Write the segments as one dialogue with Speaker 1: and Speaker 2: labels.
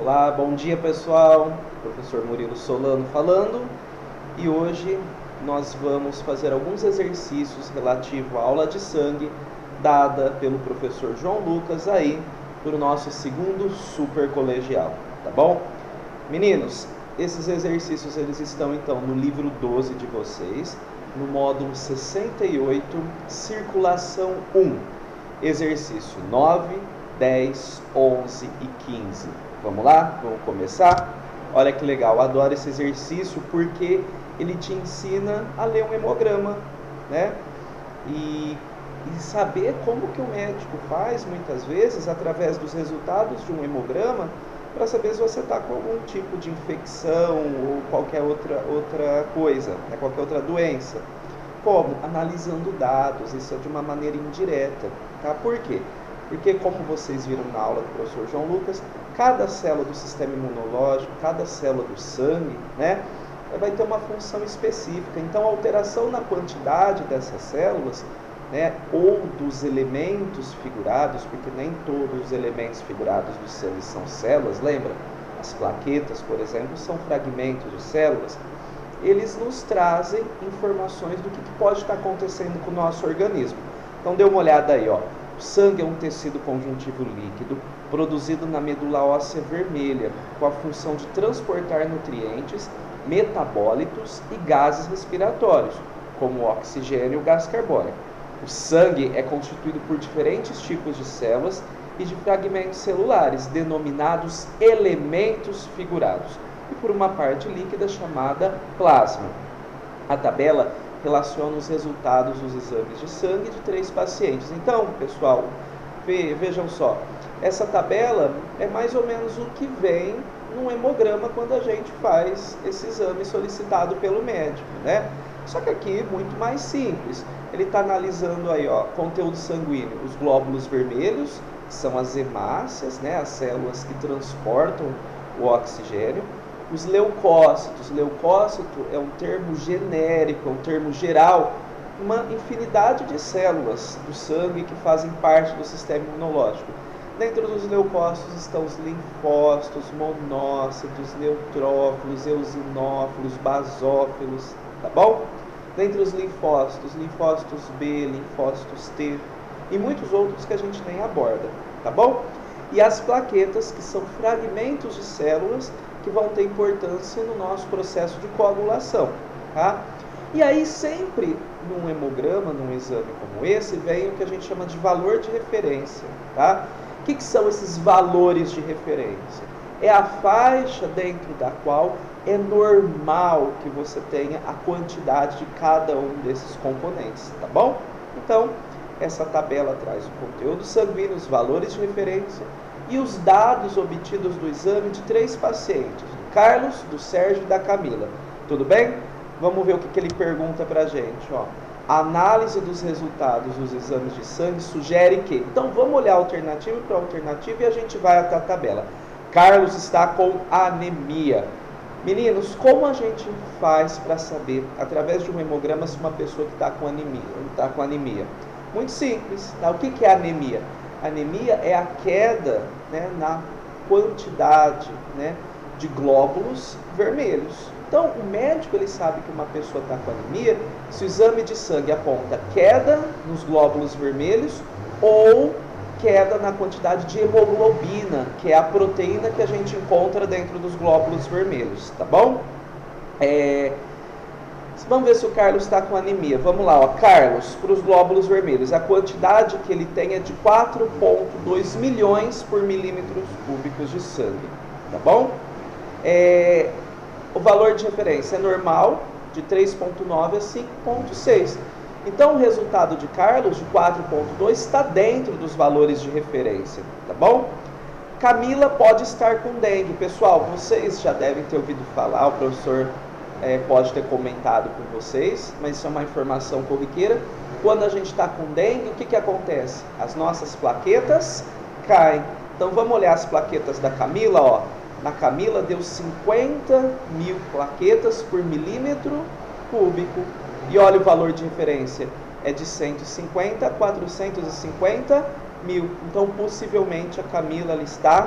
Speaker 1: Olá, bom dia pessoal, professor Murilo Solano falando, e hoje nós vamos fazer alguns exercícios relativos à aula de sangue dada pelo professor João Lucas aí para o nosso segundo super colegial, tá bom? Meninos, esses exercícios eles estão então no livro 12 de vocês, no módulo 68, circulação 1, exercício 9, 10, 11 e 15. Vamos lá? Vamos começar? Olha que legal, eu adoro esse exercício porque ele te ensina a ler um hemograma, né? E saber como que o médico faz, muitas vezes, através dos resultados de um hemograma, para saber se você está com algum tipo de infecção ou qualquer outra coisa, né? Qualquer outra doença. Como? Analisando dados, isso é de uma maneira indireta, tá? Por quê? Porque, como vocês viram na aula do professor João Lucas, cada célula do sistema imunológico, cada célula do sangue, né, vai ter uma função específica. Então, a alteração na quantidade dessas células, né, ou dos elementos figurados, porque nem todos os elementos figurados do sangue são células, lembra? As plaquetas, por exemplo, são fragmentos de células. Eles nos trazem informações do que pode estar acontecendo com o nosso organismo. Então, dê uma olhada aí, ó. O sangue é um tecido conjuntivo líquido produzido na medula óssea vermelha, com a função de transportar nutrientes, metabólitos e gases respiratórios, como o oxigênio e o gás carbônico. O sangue é constituído por diferentes tipos de células e de fragmentos celulares, denominados elementos figurados, e por uma parte líquida chamada plasma. A tabela relaciona os resultados dos exames de sangue de 3 pacientes. Então, pessoal, vejam só, essa tabela é mais ou menos o que vem num hemograma quando a gente faz esse exame solicitado pelo médico, né? Só que aqui muito mais simples. Ele está analisando aí, ó, conteúdo sanguíneo, os glóbulos vermelhos, que são as hemácias, né, as células que transportam o oxigênio. Os leucócitos, leucócito é um termo genérico, é um termo geral, uma infinidade de células do sangue que fazem parte do sistema imunológico. Dentro dos leucócitos estão os linfócitos, monócitos, neutrófilos, eosinófilos, basófilos, tá bom? Dentre os linfócitos B, linfócitos T e muitos outros que a gente nem aborda, tá bom? E as plaquetas, que são fragmentos de células que vão ter importância no nosso processo de coagulação, tá? E aí sempre num hemograma, num exame como esse, vem o que a gente chama de valor de referência, tá? O que são esses valores de referência? É a faixa dentro da qual é normal que você tenha a quantidade de cada um desses componentes, tá bom? Então, essa tabela traz o conteúdo sanguíneo, os valores de referência e os dados obtidos do exame de 3 pacientes, do Carlos, do Sérgio e da Camila. Tudo bem? Vamos ver o que ele pergunta pra gente, ó. A análise dos resultados dos exames de sangue sugere que... Então, vamos olhar alternativa para alternativa e a gente vai até a tabela. Carlos está com anemia. Meninos, como a gente faz para saber, através de um hemograma, se uma pessoa que está com anemia? Muito simples, tá? O que é anemia? Anemia é a queda, né, na quantidade, né, de glóbulos vermelhos. Então, o médico ele sabe que uma pessoa está com anemia se o exame de sangue aponta queda nos glóbulos vermelhos ou queda na quantidade de hemoglobina, que é a proteína que a gente encontra dentro dos glóbulos vermelhos, tá bom? Vamos ver se o Carlos está com anemia. Vamos lá, ó. Carlos, para os glóbulos vermelhos, a quantidade que ele tem é de 4,2 milhões por milímetros cúbicos de sangue, tá bom? O valor de referência é normal, de 3,9 a 5,6. Então, o resultado de Carlos, de 4,2, está dentro dos valores de referência, tá bom? Camila pode estar com dengue. Pessoal, vocês já devem ter ouvido falar, o professor pode ter comentado com vocês, mas isso é uma informação corriqueira. Quando a gente está com dengue, o que acontece? As nossas plaquetas caem. Então, vamos olhar as plaquetas da Camila, ó. Na Camila deu 50 mil plaquetas por milímetro cúbico. E olha o valor de referência, é de 150 a 450 mil. Então, possivelmente, a Camila ela está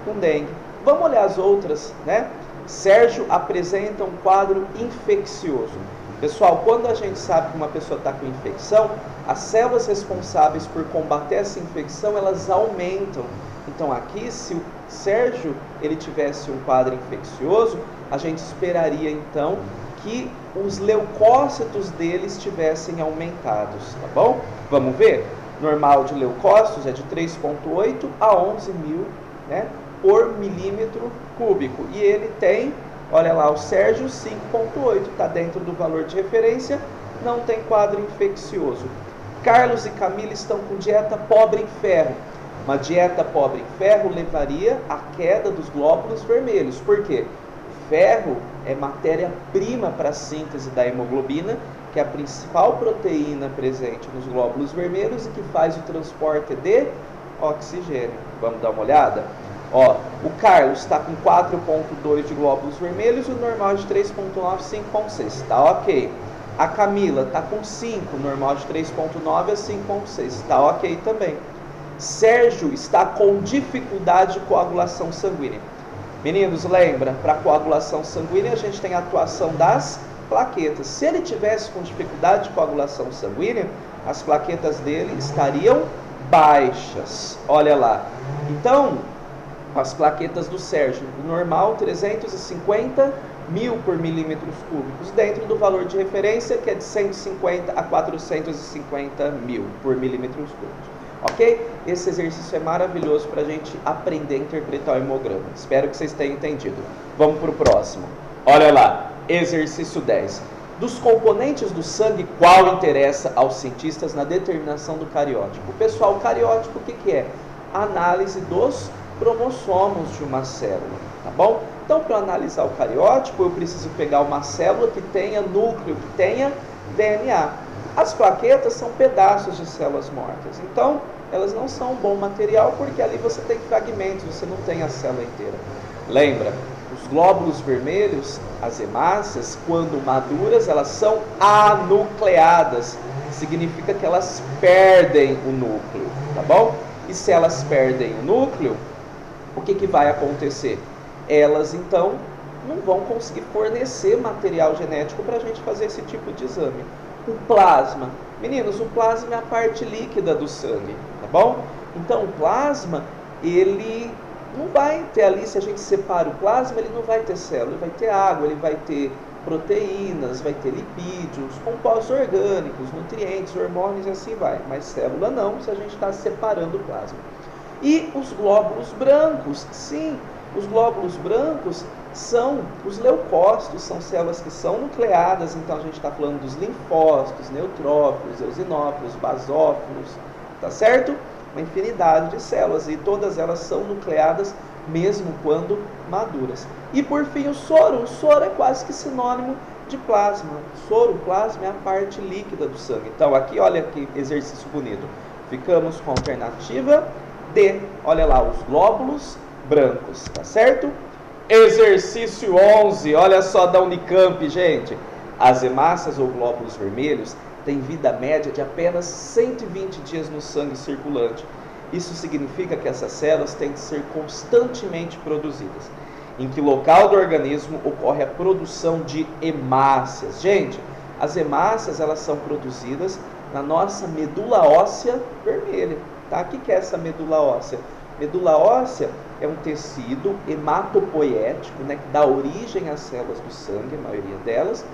Speaker 1: com dengue. Vamos olhar as outras, né? Sérgio apresenta um quadro infeccioso. Pessoal, quando a gente sabe que uma pessoa está com infecção, as células responsáveis por combater essa infecção, elas aumentam. Então aqui, se o Sérgio ele tivesse um quadro infeccioso, a gente esperaria então que os leucócitos dele estivessem aumentados, tá bom? Vamos ver? Normal de leucócitos é de 3,8 a 11 mil, né, por milímetro cúbico. E ele tem, olha lá, o Sérgio 5,8, está dentro do valor de referência, não tem quadro infeccioso. Carlos e Camila estão com dieta pobre em ferro. Uma dieta pobre em ferro levaria à queda dos glóbulos vermelhos. Por quê? O ferro é matéria-prima para a síntese da hemoglobina, que é a principal proteína presente nos glóbulos vermelhos e que faz o transporte de oxigênio. Vamos dar uma olhada? Ó, o Carlos está com 4,2 de glóbulos vermelhos e o normal de 3,9, 5,6. Está ok. A Camila está com 5, normal de 3,9 a 5,6. Está ok também. Sérgio está com dificuldade de coagulação sanguínea. Meninos, lembra, para coagulação sanguínea a gente tem a atuação das plaquetas. Se ele tivesse com dificuldade de coagulação sanguínea, as plaquetas dele estariam baixas. Olha lá. Então, as plaquetas do Sérgio, normal 350 mil por milímetros cúbicos, dentro do valor de referência que é de 150 a 450 mil por milímetros cúbicos. Ok? Esse exercício é maravilhoso para a gente aprender a interpretar o hemograma. Espero que vocês tenham entendido. Vamos para o próximo. Olha lá, exercício 10. Dos componentes do sangue, qual interessa aos cientistas na determinação do cariótipo? Pessoal, o cariótipo o que é? A análise dos cromossomos de uma célula, tá bom? Então, para analisar o cariótipo, eu preciso pegar uma célula que tenha núcleo, que tenha DNA. As plaquetas são pedaços de células mortas, então elas não são um bom material porque ali você tem fragmentos, você não tem a célula inteira. Lembra, os glóbulos vermelhos, as hemácias, quando maduras, elas são anucleadas, significa que elas perdem o núcleo, tá bom? E se elas perdem o núcleo, o que vai acontecer? Elas então não vão conseguir fornecer material genético para a gente fazer esse tipo de exame. O plasma, meninos, o plasma é a parte líquida do sangue, tá bom? Então o plasma, ele não vai ter ali, se a gente separa o plasma, ele não vai ter célula, ele vai ter água, ele vai ter proteínas, vai ter lipídios, compostos orgânicos, nutrientes, hormônios e assim vai. Mas célula não, se a gente está separando o plasma. E os glóbulos brancos, sim, os glóbulos brancos são os leucócitos, são células que são nucleadas, então a gente está falando dos linfócitos, neutrófilos, eosinófilos, basófilos, tá certo? Uma infinidade de células e todas elas são nucleadas mesmo quando maduras. E por fim o soro é quase que sinônimo de plasma. Soro, plasma é a parte líquida do sangue. Então aqui, olha que exercício bonito. Ficamos com a alternativa D. Olha lá, os glóbulos brancos, tá certo? Exercício 11, olha só da Unicamp, gente. As hemácias ou glóbulos vermelhos têm vida média de apenas 120 dias no sangue circulante. Isso significa que essas células têm que ser constantemente produzidas. Em que local do organismo ocorre a produção de hemácias? Gente, as hemácias elas são produzidas na nossa medula óssea vermelha. Tá? O que é essa medula óssea? Medula óssea é um tecido hematopoético, né, que dá origem às células do sangue, a maioria delas,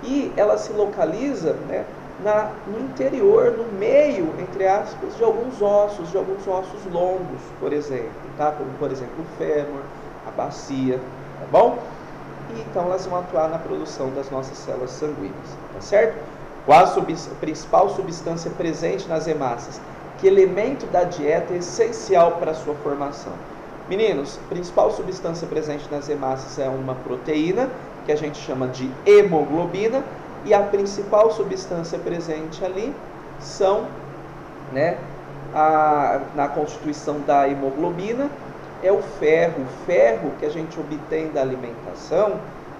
Speaker 1: e ela se localiza, né, no interior, no meio, entre aspas, de alguns ossos longos, por exemplo, tá? Como por exemplo o fêmur, a bacia, tá bom? E então elas vão atuar na produção das nossas células sanguíneas, tá certo? Qual a principal substância presente nas hemácias? Que elemento da dieta é essencial para a sua formação? Meninos, a principal substância presente nas hemácias é uma proteína, que a gente chama de hemoglobina, e a principal substância presente ali são, né, na constituição da hemoglobina, é o ferro. O ferro que a gente obtém da alimentação,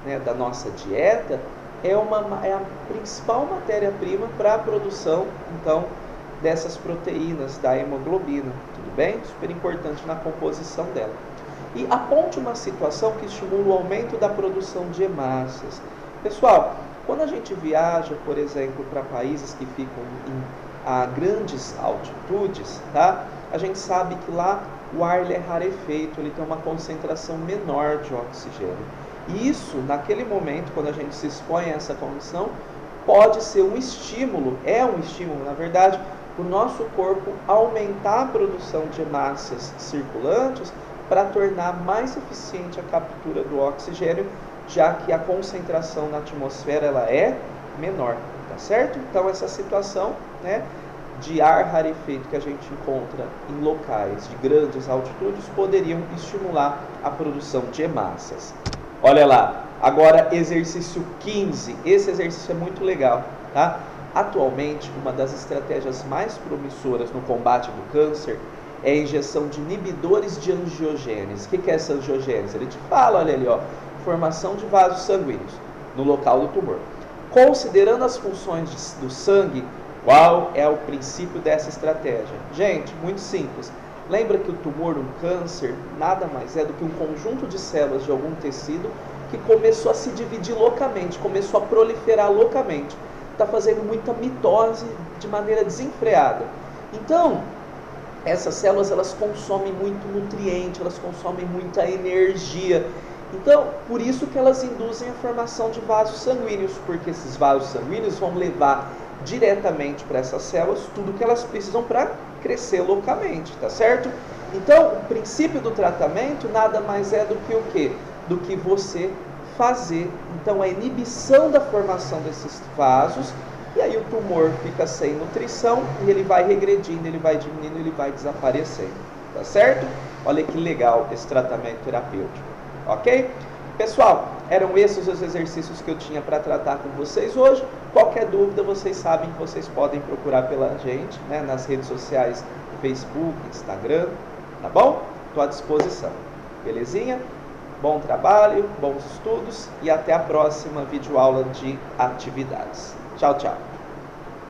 Speaker 1: né, da nossa dieta, é a principal matéria-prima para a produção, então, dessas proteínas da hemoglobina, tudo bem? Super importante na composição dela. E aponte uma situação que estimula o aumento da produção de hemácias. Pessoal, quando a gente viaja, por exemplo, para países que ficam a grandes altitudes, tá? A gente sabe que lá o ar ele é rarefeito, ele tem uma concentração menor de oxigênio. E isso, naquele momento, quando a gente se expõe a essa condição, pode ser um estímulo, na verdade, para o nosso corpo aumentar a produção de hemácias circulantes para tornar mais eficiente a captura do oxigênio, já que a concentração na atmosfera ela é menor, tá certo? Então essa situação, né, de ar rarefeito que a gente encontra em locais de grandes altitudes poderiam estimular a produção de hemácias. Olha lá, agora exercício 15, esse exercício é muito legal, tá? Atualmente, uma das estratégias mais promissoras no combate do câncer é a injeção de inibidores de angiogênese. O que é essa angiogênese? Ele te fala, olha ali, ó, formação de vasos sanguíneos no local do tumor. Considerando as funções do sangue, qual é o princípio dessa estratégia? Gente, muito simples. Lembra que o tumor, um câncer, nada mais é do que um conjunto de células de algum tecido que começou a se dividir loucamente, começou a proliferar loucamente. Está fazendo muita mitose de maneira desenfreada. Então, essas células elas consomem muito nutriente, elas consomem muita energia. Então, por isso que elas induzem a formação de vasos sanguíneos, porque esses vasos sanguíneos vão levar diretamente para essas células tudo que elas precisam para crescer loucamente, tá certo? Então, o princípio do tratamento nada mais é do que o quê? Do que você fazer, então, a inibição da formação desses vasos, e aí o tumor fica sem nutrição e ele vai regredindo, ele vai diminuindo, ele vai desaparecendo, tá certo? Olha que legal esse tratamento terapêutico, ok? Pessoal, eram esses os exercícios que eu tinha para tratar com vocês hoje. Qualquer dúvida, vocês sabem que vocês podem procurar pela gente, né, nas redes sociais, Facebook, Instagram, tá bom? Estou à disposição, belezinha? Bom trabalho, bons estudos e até a próxima videoaula de atividades. Tchau, tchau!